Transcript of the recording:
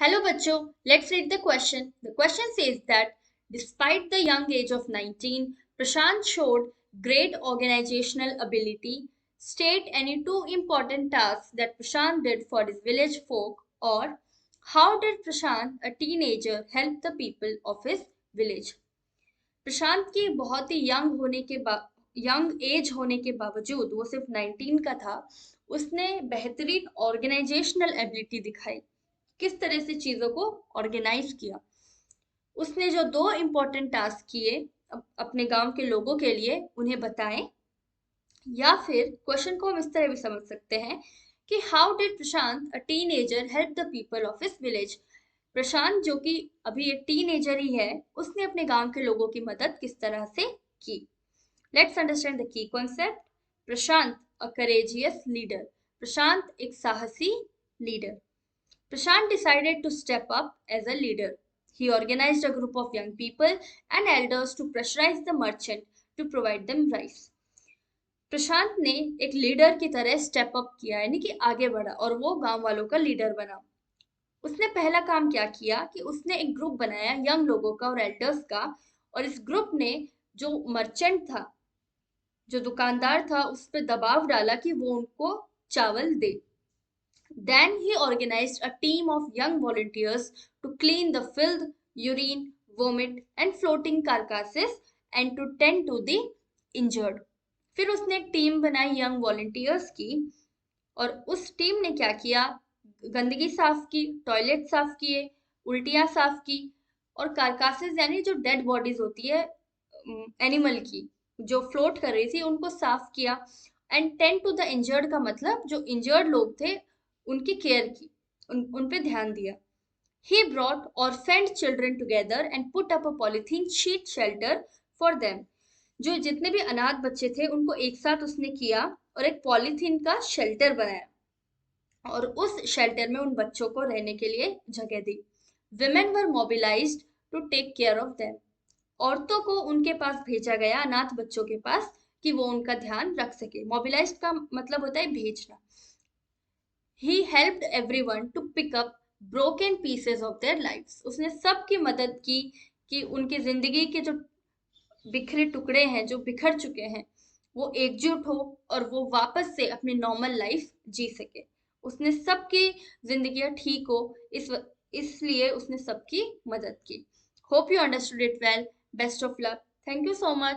Hello, Bacho. Let's read the question. The question says that despite the young age of 19, Prashant showed great organizational ability. State any two important tasks that Prashant did for his village folk, or how did Prashant, a teenager, help the people of his village? प्रशांत की बहुत ही young age होने के बावजूद वो सिर्फ 19 का था। उसने बेहतरीन ऑर्गेनाइजेशनल एबिलिटी दिखाई, किस तरह से चीजों को ऑर्गेनाइज किया। उसने जो दो इम्पोर्टेंट टास्क किए अपने गांव के लोगों के लिए उन्हें बताएं, या फिर क्वेश्चन को हम इस तरह भी समझ सकते हैं कि how did Prashant a teenager help the people of his village. Prashant जो कि अभी एक टीनेजर ही है, उसने अपने गांव के लोगों की मदद किस तरह से की। Let's understand the key concept. Prashant a courageous leader. Prashant एक साहसी leader. Prashant decided to step up as a leader. He organized a group of young people and elders to pressurize the merchant to provide them rice. प्रशांत ने एक leader की तरह step up किया, यानी कि आगे बढ़ा और वो गांव वालों का लीडर बना। उसने पहला काम क्या किया कि उसने एक ग्रुप बनाया यंग लोगों का और एल्डर्स का, और इस ग्रुप ने जो मर्चेंट था, जो दुकानदार था, उस पर दबाव डाला कि वो उनको चावल दे। Then he organized a team of young volunteers to clean the filth, urine, vomit, and floating carcasses and to tend to the injured. फिर उसने एक टीम बनाई यंग वॉलंटियर्स की, और उस टीम ने क्या किया, गंदगी साफ की, टॉयलेट साफ किए, उल्टियां साफ की, और कारकासेस यानी जो डेड बॉडीज होती है एनिमल की जो फ्लोट कर रही थी उनको साफ किया। And tend to the injured का मतलब जो इंजर्ड लोग थे उनकी केयर की, उन पे ध्यान दिया। He brought orphaned children together and put up a polythene sheet shelter for them. जो जितने भी अनाथ बच्चे थे उनको एक साथ उसने किया और एक पॉलीथीन का शेल्टर बनाया, और उस शेल्टर में उन बच्चों को रहने के लिए जगह दी। Women were mobilized to take care of them. औरतों को उनके पास भेजा गया, अनाथ बच्चों के पास, कि वो उनका ध्यान रख सके। मोबिलाइज का मतलब होता है भेजना। He helped everyone to pick up broken pieces of their lives. उसने सबकी मदद की कि उनकी जिंदगी के जो बिखरे टुकड़े हैं, जो बिखर चुके हैं, वो एकजुट हो और वो वापस से अपनी नॉर्मल लाइफ जी सके। उसने सबकी जिंदगियां ठीक हो, इसलिए उसने सबकी मदद की। Hope you understood it well. Best of luck. Thank you so much.